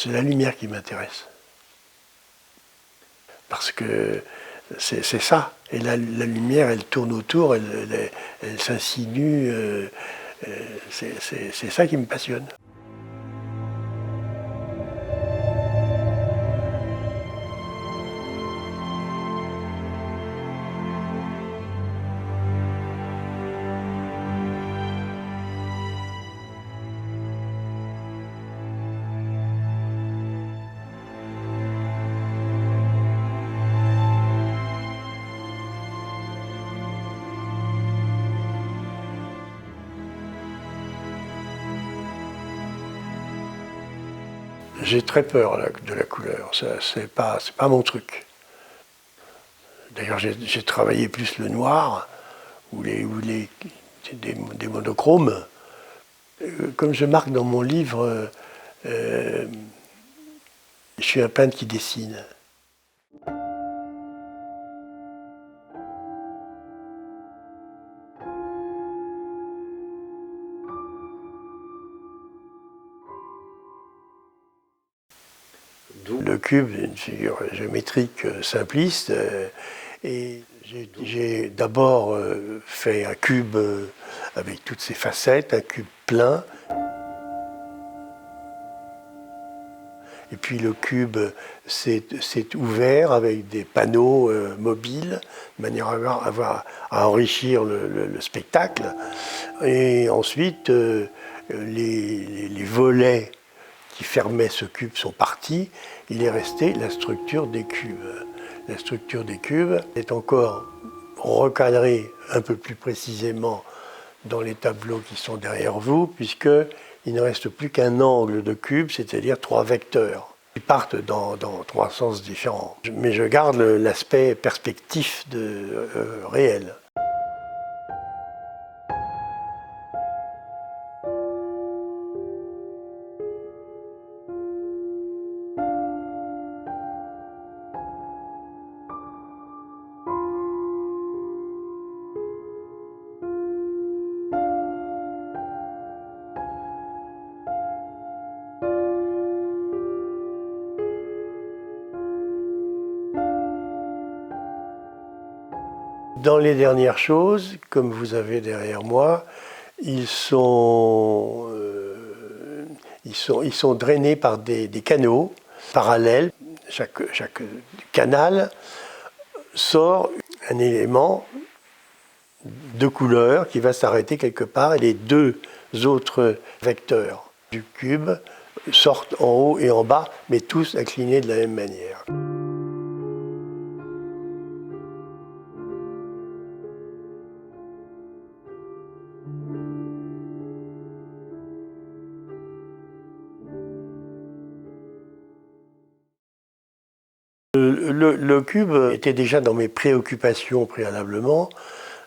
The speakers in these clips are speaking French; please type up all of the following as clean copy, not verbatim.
C'est la lumière qui m'intéresse. Parce que c'est ça. Et la lumière, elle tourne autour, elle s'insinue. C'est ça qui me passionne. J'ai très peur de la couleur, c'est pas mon truc. D'ailleurs, j'ai travaillé plus le noir ou des monochromes. Comme je marque dans mon livre, je suis un peintre qui dessine. Le cube est une figure géométrique simpliste et j'ai d'abord fait un cube avec toutes ses facettes, un cube plein. Et puis le cube s'est ouvert avec des panneaux mobiles, de manière à enrichir le spectacle. Et ensuite, les volets qui fermaient ce cube sont partis. Il est resté la structure des cubes. La structure des cubes est encore recadrée un peu plus précisément dans les tableaux qui sont derrière vous, puisqu'il ne reste plus qu'un angle de cube, c'est-à-dire 3 vecteurs. Ils partent dans 3 sens différents. Mais je garde l'aspect perspectif réel. Dans les dernières choses, comme vous avez derrière moi, ils sont drainés par des canaux parallèles. Chaque canal sort un élément de couleur qui va s'arrêter quelque part et les 2 autres vecteurs du cube sortent en haut et en bas, mais tous inclinés de la même manière. Le cube était déjà dans mes préoccupations préalablement,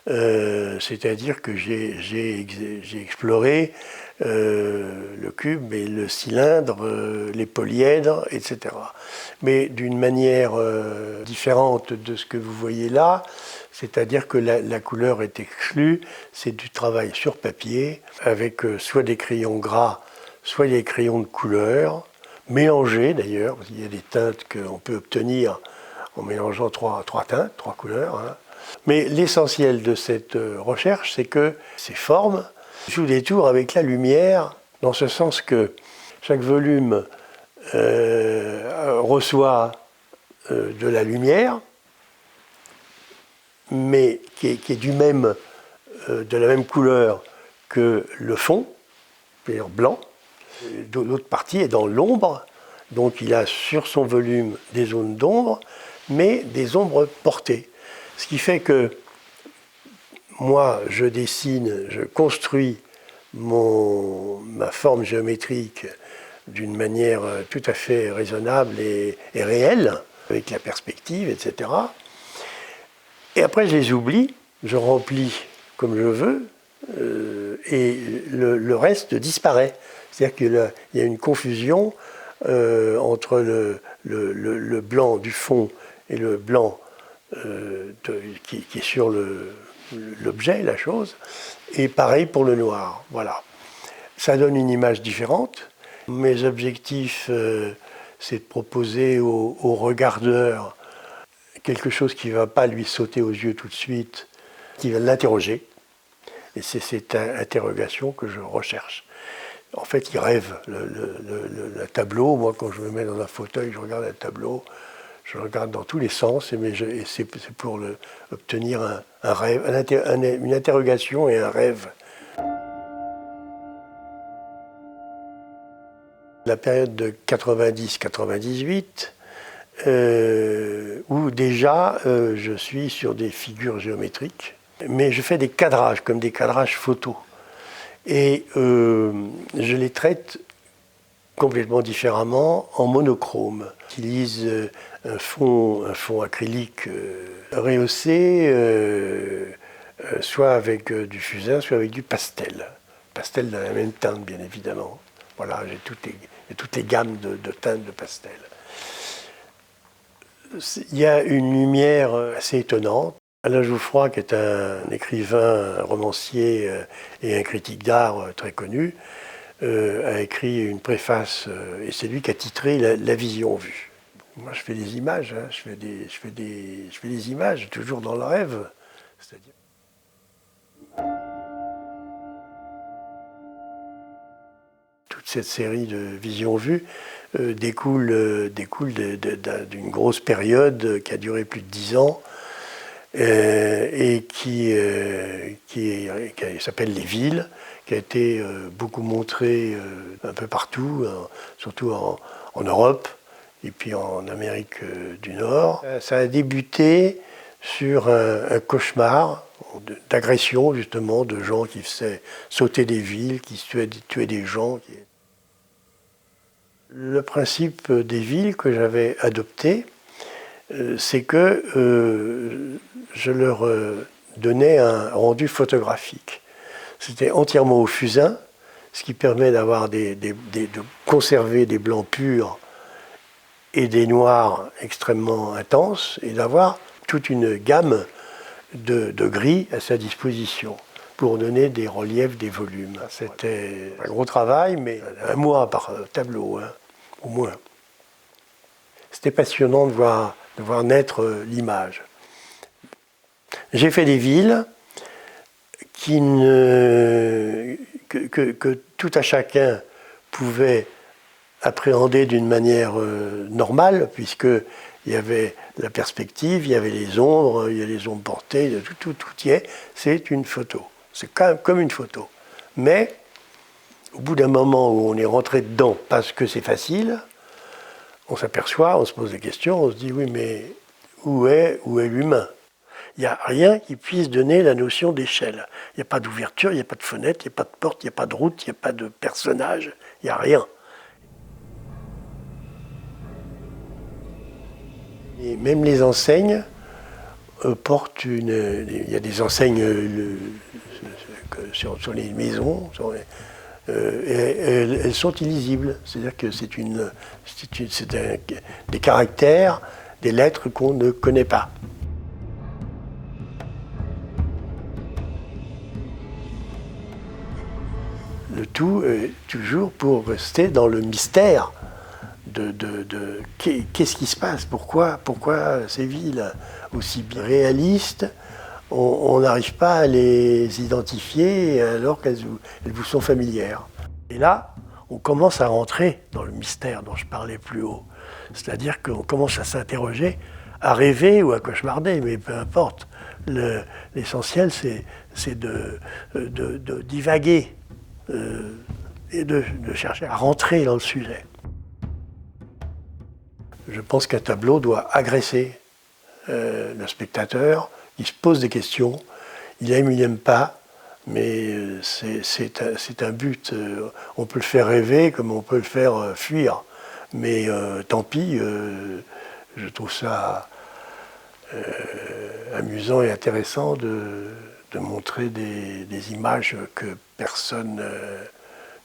c'est-à-dire que j'ai exploré le cube et le cylindre, les polyèdres, etc. Mais d'une manière différente de ce que vous voyez là, c'est-à-dire que la couleur est exclue, c'est du travail sur papier, avec soit des crayons gras, soit des crayons de couleur, mélangés d'ailleurs, parce qu'il y a des teintes qu'on peut obtenir en mélangeant 3 teintes, 3 couleurs. Hein. Mais l'essentiel de cette recherche, c'est que ces formes jouent des tours avec la lumière, dans ce sens que chaque volume reçoit de la lumière, mais qui est de la même couleur que le fond, c'est-à-dire blanc. L'autre partie est dans l'ombre, donc il a sur son volume des zones d'ombre, mais des ombres portées. Ce qui fait que moi, je dessine, je construis ma forme géométrique d'une manière tout à fait raisonnable et réelle, avec la perspective, etc. Et après, je les oublie, je remplis comme je veux, et le reste disparaît. C'est-à-dire qu'il y a une confusion entre le blanc du fond et le blanc qui est sur l'objet, la chose, et pareil pour le noir. Voilà. Ça donne une image différente, Mes objectifs, c'est de proposer au regardeur quelque chose qui ne va pas lui sauter aux yeux tout de suite, qui va l'interroger. Et c'est cette interrogation que je recherche. En fait, il rêve. Le tableau, moi, quand je me mets dans un fauteuil, je regarde un tableau, je le regarde dans tous les sens, et c'est pour obtenir un rêve, une interrogation et un rêve. La période de 90-98, où déjà je suis sur des figures géométriques, mais je fais des cadrages, comme des cadrages photos. Et je les traite complètement différemment en monochrome. J'utilise un fond acrylique rehaussé, soit avec du fusain, soit avec du pastel. Pastel dans la même teinte, bien évidemment. Voilà, j'ai toutes les gammes de teintes de pastel. Il y a une lumière assez étonnante. Alain Jouffroy, qui est un écrivain, un romancier et un critique d'art très connu, a écrit une préface, et c'est lui qui a titré La vision vue. Moi, je fais des images, hein, je fais des images, toujours dans le rêve. C'est-à-dire... Toute cette série de visions vues découle d'une grosse période qui a duré plus de 10 ans, et qui s'appelle Les Villes, qui a été beaucoup montrée un peu partout, surtout en Europe et puis en Amérique du Nord. Ça a débuté sur un cauchemar d'agression, justement, de gens qui faisaient sauter des villes, qui tuaient des gens. Le principe des villes que j'avais adopté, c'est que je leur donnais un rendu photographique. C'était entièrement au fusain, ce qui permet d'avoir de conserver des blancs purs et des noirs extrêmement intenses, et d'avoir toute une gamme de gris à sa disposition pour donner des reliefs, des volumes. C'était un gros travail, mais un mois par tableau, hein, au moins. C'était passionnant de voir naître l'image. J'ai fait des villes que tout à chacun pouvait appréhender d'une manière normale, puisqu'il y avait la perspective, il y avait les ombres, il y a les ombres portées, tout y est. C'est une photo. C'est comme une photo. Mais au bout d'un moment où on est rentré dedans parce que c'est facile, on s'aperçoit, on se pose des questions, on se dit oui, mais où est l'humain? Il n'y a rien qui puisse donner la notion d'échelle. Il n'y a pas d'ouverture, il n'y a pas de fenêtre, il n'y a pas de porte, il n'y a pas de route, il n'y a pas de personnage, il n'y a rien. Et même les enseignes portent il y a des enseignes sur les maisons, elles sont illisibles. C'est-à-dire que c'est des caractères, des lettres qu'on ne connaît pas. Le tout toujours pour rester dans le mystère de qu'est-ce qui se passe, pourquoi ces villes aussi bien réalistes, on n'arrive pas à les identifier alors qu'elles vous sont familières. Et là, on commence à rentrer dans le mystère dont je parlais plus haut. C'est-à-dire qu'on commence à s'interroger, à rêver ou à cauchemarder, mais peu importe. L'essentiel, c'est de divaguer et de chercher à rentrer dans le sujet. Je pense qu'un tableau doit agresser le spectateur. Il se pose des questions, il aime ou il n'aime pas, mais c'est un but. On peut le faire rêver comme on peut le faire fuir. Mais tant pis, je trouve ça amusant et intéressant de montrer des images que personne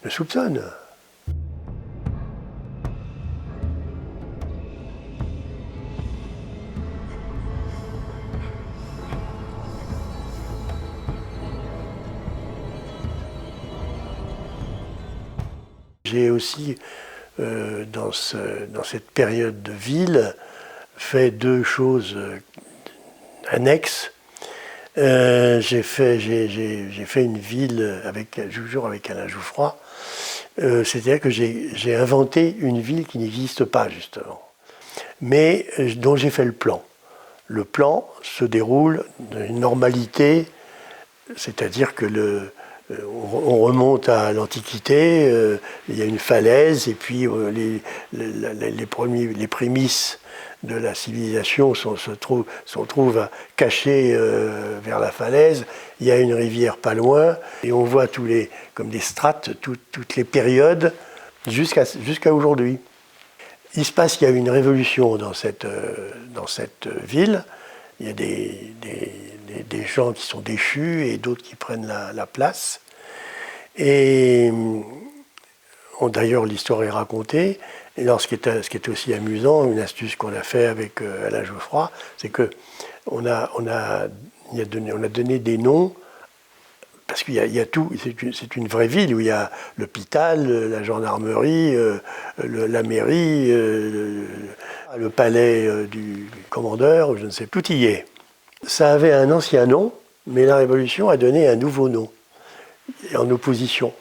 ne soupçonne. j'ai aussi, dans cette période de ville, fait deux choses annexes. J'ai fait une ville toujours avec Alain Jouffroy. C'est-à-dire que j'ai inventé une ville qui n'existe pas, justement, mais dont j'ai fait le plan. Le plan se déroule d'une normalité, c'est-à-dire que on remonte à l'Antiquité, il y a une falaise, et puis les prémices de la civilisation se trouvent cachées vers la falaise. Il y a une rivière pas loin, et on voit comme des strates, toutes les périodes, jusqu'à aujourd'hui. Il se passe qu'il y a une révolution dans cette ville. Il y a des gens qui sont déchus et d'autres qui prennent la place. Et d'ailleurs, l'histoire est racontée. Et alors, ce qui est aussi amusant, une astuce qu'on a fait avec Alain Jouffroy, c'est qu'on a donné des noms, parce qu'il y a tout. C'est une vraie ville où il y a l'hôpital, la gendarmerie, la mairie, le palais du commandeur, je ne sais, tout y est. Ça avait un ancien nom, mais la Révolution a donné un nouveau nom, en opposition.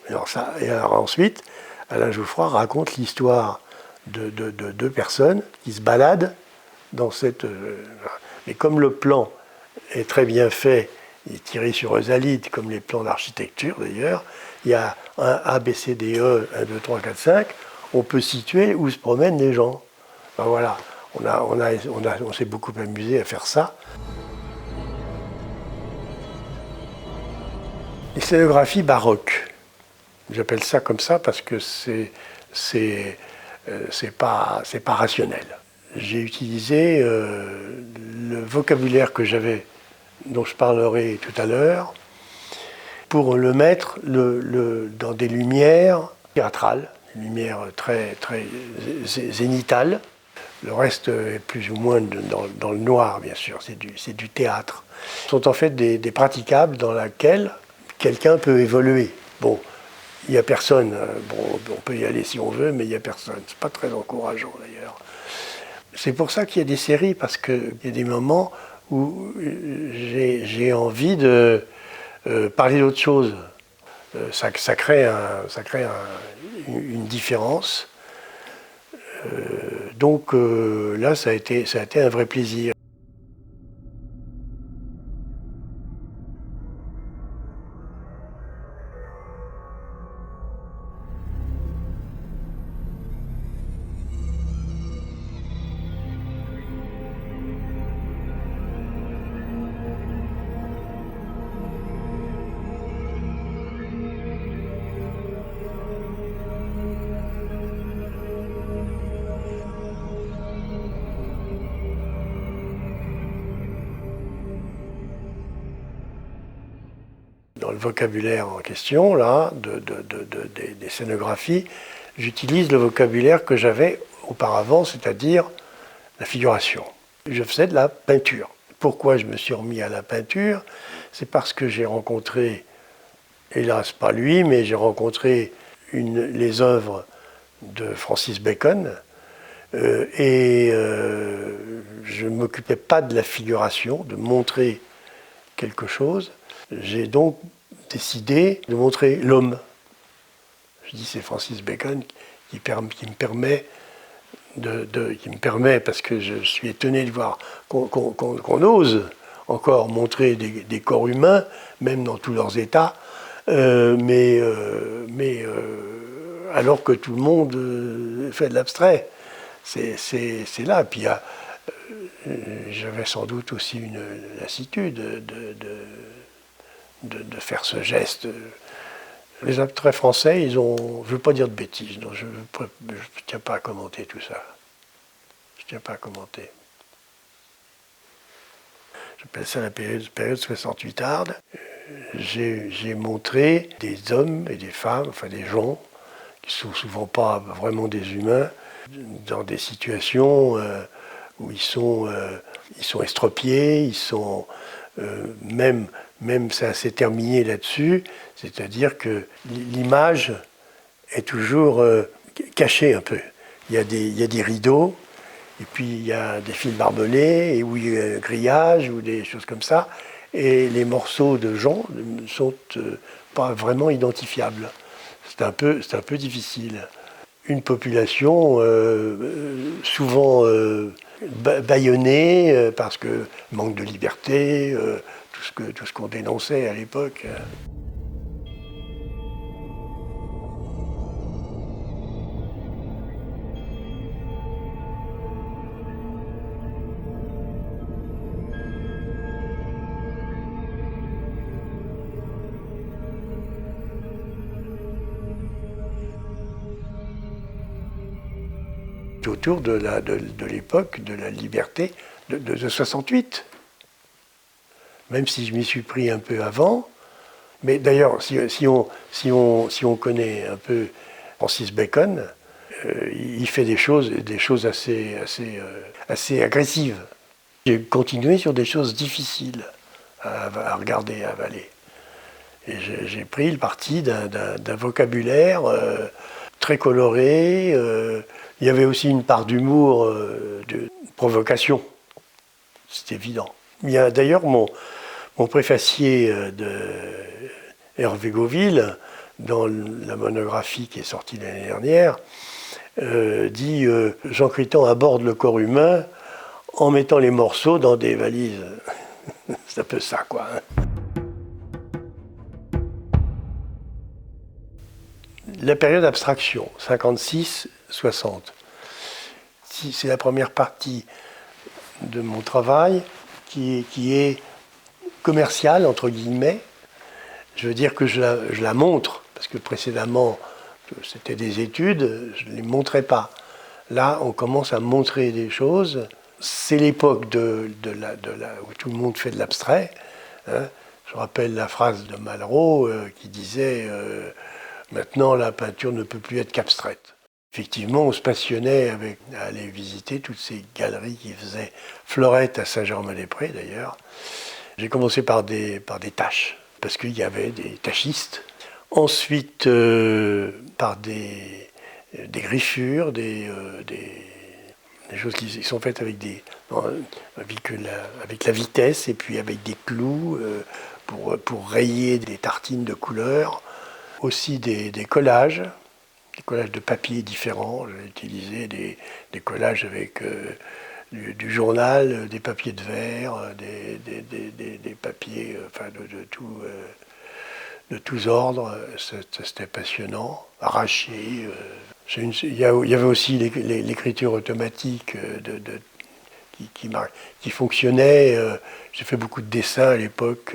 Et alors ensuite, Alain Jouffroy raconte l'histoire de deux personnes qui se baladent dans cette... mais comme le plan est très bien fait, il est tiré sur Eusalide, comme les plans d'architecture d'ailleurs, il y a un A, B, C, D, E, 1, 2, 3, 4, 5, on peut situer où se promènent les gens. Ben voilà, on s'est beaucoup amusé à faire ça. Les scénographies baroques, j'appelle ça comme ça parce que c'est pas rationnel. J'ai utilisé le vocabulaire que j'avais, dont je parlerai tout à l'heure, pour le mettre dans des lumières théâtrales, des lumières très, très zénithales. Le reste est plus ou moins dans le noir, bien sûr, c'est du théâtre. Ce sont en fait des praticables dans lesquels quelqu'un peut évoluer. Bon, il n'y a personne, on peut y aller si on veut, mais il n'y a personne. C'est pas très encourageant d'ailleurs. C'est pour ça qu'il y a des séries, parce qu'il y a des moments où j'ai envie de parler d'autre chose. Ça crée une différence. Donc là, ça a été un vrai plaisir. Dans le vocabulaire en question, là, des scénographies, j'utilise le vocabulaire que j'avais auparavant, c'est-à-dire la figuration. Je faisais de la peinture. Pourquoi je me suis remis à la peinture? C'est parce que j'ai rencontré, hélas pas lui, mais j'ai rencontré les œuvres de Francis Bacon, et je ne m'occupais pas de la figuration, de montrer quelque chose. J'ai donc décidé de montrer l'homme. Je dis c'est Francis Bacon qui me permet, parce que je suis étonné de voir qu'on ose encore montrer des corps humains, même dans tous leurs états, alors que tout le monde fait de l'abstrait. C'est là. Puis j'avais sans doute aussi une lassitude de faire ce geste. Les abstraits français, je ne veux pas dire de bêtises, donc je ne tiens pas à commenter tout ça. Je ne tiens pas à commenter. J'appelle ça la période 68arde. J'ai montré des hommes et des femmes, enfin des gens, qui ne sont souvent pas vraiment des humains, dans des situations où ils sont estropiés, ils sont même ça s'est terminé là-dessus, c'est-à-dire que l'image est toujours caché un peu. Il y a des rideaux, et puis il y a des fils barbelés, et oui, grillage ou des choses comme ça. Et les morceaux de jonc ne sont pas vraiment identifiables. C'est un peu difficile. Une population souvent bâillonnée parce que manque de liberté, tout ce qu'on dénonçait à l'époque. Autour de l'époque de la liberté de 68. Même si je m'y suis pris un peu avant. Mais d'ailleurs, si on connaît un peu Francis Bacon, il fait des choses assez agressives. J'ai continué sur des choses difficiles à regarder, à avaler. Et j'ai pris le parti d'un vocabulaire très coloré. Il y avait aussi une part d'humour, de provocation. C'est évident. Il y a d'ailleurs mon préfacier de Hervé Gauville, dans la monographie qui est sortie l'année dernière, dit Jean Critan aborde le corps humain en mettant les morceaux dans des valises. C'est un peu ça, quoi. La période d'abstraction, 56-60, c'est la première partie de mon travail qui est commerciale, entre guillemets. Je veux dire que je la montre, parce que précédemment, c'était des études, je ne les montrais pas. Là, on commence à montrer des choses. C'est l'époque où tout le monde fait de l'abstrait. Hein. Je rappelle la phrase de Malraux qui disait maintenant, la peinture ne peut plus être qu'abstraite. Effectivement, on se passionnait à aller visiter toutes ces galeries qui faisaient Fleurette à Saint-Germain-des-Prés, d'ailleurs. J'ai commencé par des taches, parce qu'il y avait des tachistes. Ensuite, par des griffures, des choses qui sont faites avec la vitesse et puis avec des clous pour rayer des tartines de couleurs. Aussi des collages de papier différents. J'ai utilisé des collages avec du journal, des papiers de verre, des papiers de tous ordres. C'était passionnant, arraché. Il y avait aussi l'écriture automatique qui fonctionnait. J'ai fait beaucoup de dessins à l'époque.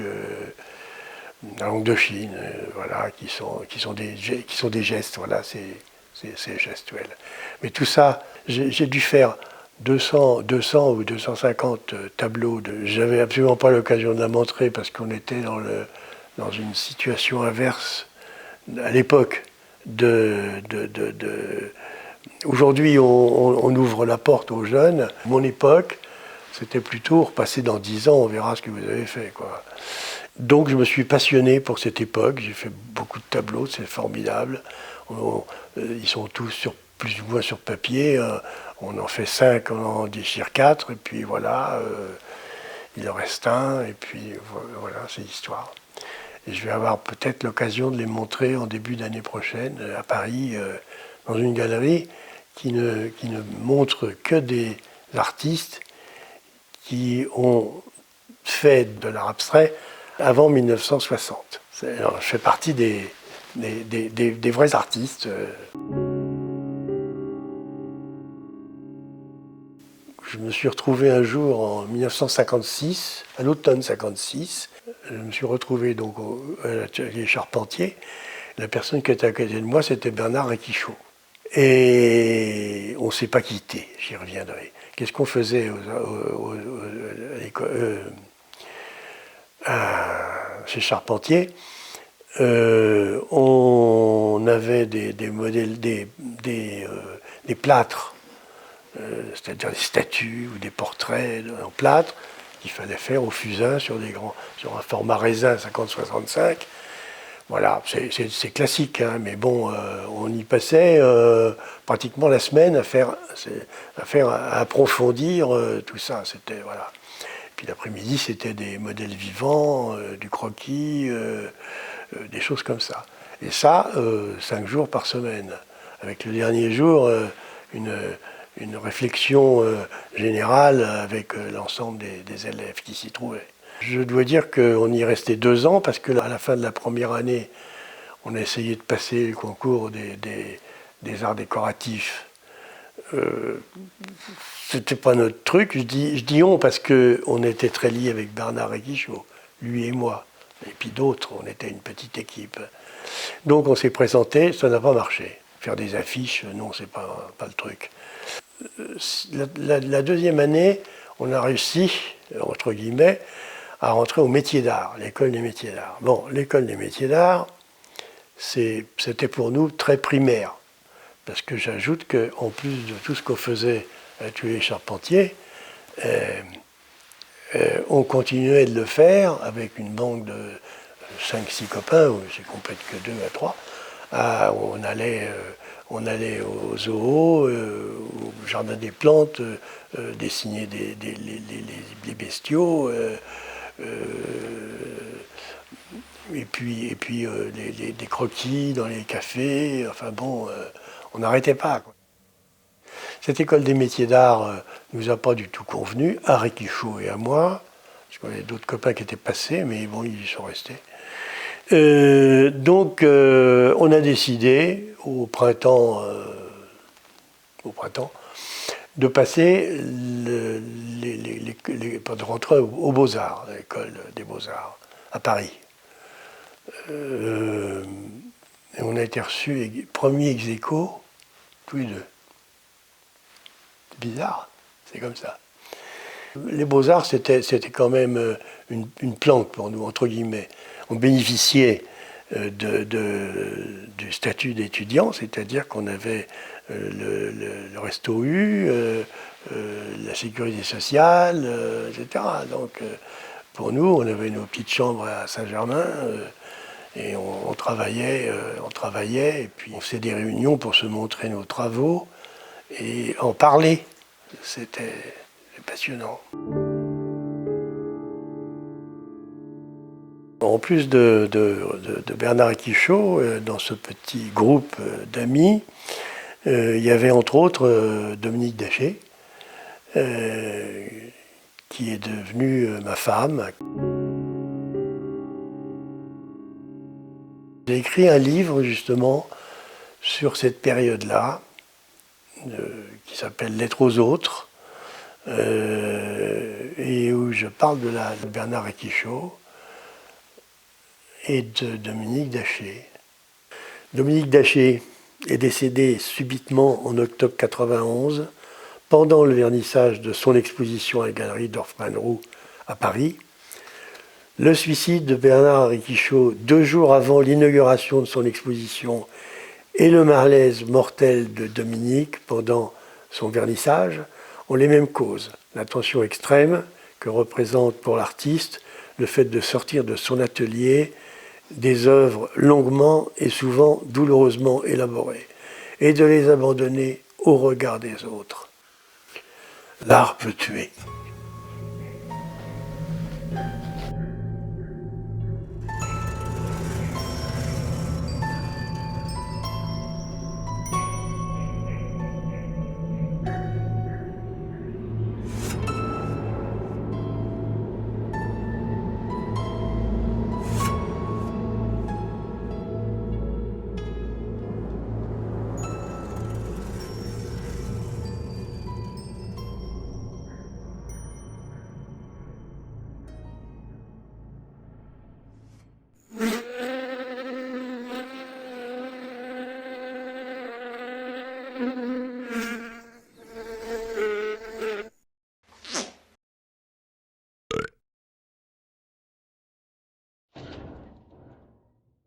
La langue de Chine, voilà, qui sont des gestes, voilà, c'est gestuel. Mais tout ça, j'ai dû faire 200 ou 250 tableaux. J'avais absolument pas l'occasion de la montrer parce qu'on était dans une situation inverse à l'époque. Aujourd'hui, on ouvre la porte aux jeunes. Mon époque, c'était plutôt repasser dans 10 ans, on verra ce que vous avez fait, quoi. Donc je me suis passionné pour cette époque, j'ai fait beaucoup de tableaux, c'est formidable. Ils sont tous plus ou moins sur papier, on en fait 5, on en déchire 4, et puis voilà, il en reste un, et puis voilà, c'est l'histoire. Et je vais avoir peut-être l'occasion de les montrer en début d'année prochaine à Paris, dans une galerie qui ne montre que des artistes qui ont fait de l'art abstrait avant 1960. Alors, je fais partie des vrais artistes. Je me suis retrouvé un jour en 1956, à l'automne 56. Je me suis retrouvé donc à l'atelier Charpentier. La personne qui était à côté de moi, c'était Bernard Réquichot. Et on ne s'est pas quitté, j'y reviendrai. Qu'est-ce qu'on faisait à l'école chez Charpentier, on avait des modèles, des plâtres, c'est-à-dire des statues ou des portraits en plâtre qu'il fallait faire au fusain sur un format raisin 50-65 Voilà, c'est classique, hein, mais bon, on y passait pratiquement la semaine à approfondir tout ça. C'était voilà. Puis l'après-midi, c'était des modèles vivants, du croquis, des choses comme ça. Et ça, 5 jours par semaine. Avec le dernier jour, une, une réflexion générale avec l'ensemble des élèves qui s'y trouvaient. Je dois dire qu'on y restait 2 ans parce qu'à la fin de la première année, on a essayé de passer le concours des arts décoratifs. C'était pas notre truc. Je dis on parce qu'on était très liés avec Bernard Réquichot, lui et moi. Et puis d'autres, on était une petite équipe. Donc on s'est présenté, ça n'a pas marché. Faire des affiches, non, c'est pas le truc. La deuxième année, on a réussi, entre guillemets, à rentrer au métier d'art, l'école des métiers d'art. Bon, l'école des métiers d'art, c'était pour nous très primaire. Parce que j'ajoute qu'en plus de tout ce qu'on faisait à l'atelier Charpentier, on continuait de le faire avec une bande de 5-6 copains, ou je ne complète que 2 à 3. On allait au zoo, au jardin des plantes, dessiner les bestiaux, et puis des croquis dans les cafés. Enfin bon, on n'arrêtait pas, quoi. Cette école des métiers d'art ne nous a pas du tout convenu, à Réquichot et à moi, parce qu'on avait d'autres copains qui étaient passés, mais bon, ils y sont restés. Donc, on a décidé, au printemps, de passer de rentrer aux Beaux-Arts, à l'école des Beaux-Arts, à Paris. Et on a été reçus premier ex aequo, tous les deux. C'est bizarre, c'est comme ça. Les Beaux-Arts, c'était quand même une planque pour nous, entre guillemets. On bénéficiait du statut d'étudiant, c'est-à-dire qu'on avait le resto U, la sécurité sociale, etc. Donc, pour nous, on avait nos petites chambres à Saint-Germain, et on travaillait, et puis on faisait des réunions pour se montrer nos travaux et en parler. C'était passionnant. En plus de Bernard Réquichot, dans ce petit groupe d'amis, il y avait entre autres Dominique Daché, qui est devenue ma femme. J'ai écrit un livre justement sur cette période-là, qui s'appelle Lettres aux autres, et où je parle de Bernard Réquichot et de Dominique Daché. Dominique Daché est décédé subitement en octobre 91, pendant le vernissage de son exposition à la galerie Dorfman-Roux à Paris. Le suicide de Bernard Réquichot 2 jours avant l'inauguration de son exposition et le malaise mortel de Dominique pendant son vernissage ont les mêmes causes. La tension extrême que représente pour l'artiste le fait de sortir de son atelier des œuvres longuement et souvent douloureusement élaborées et de les abandonner au regard des autres. L'art peut tuer.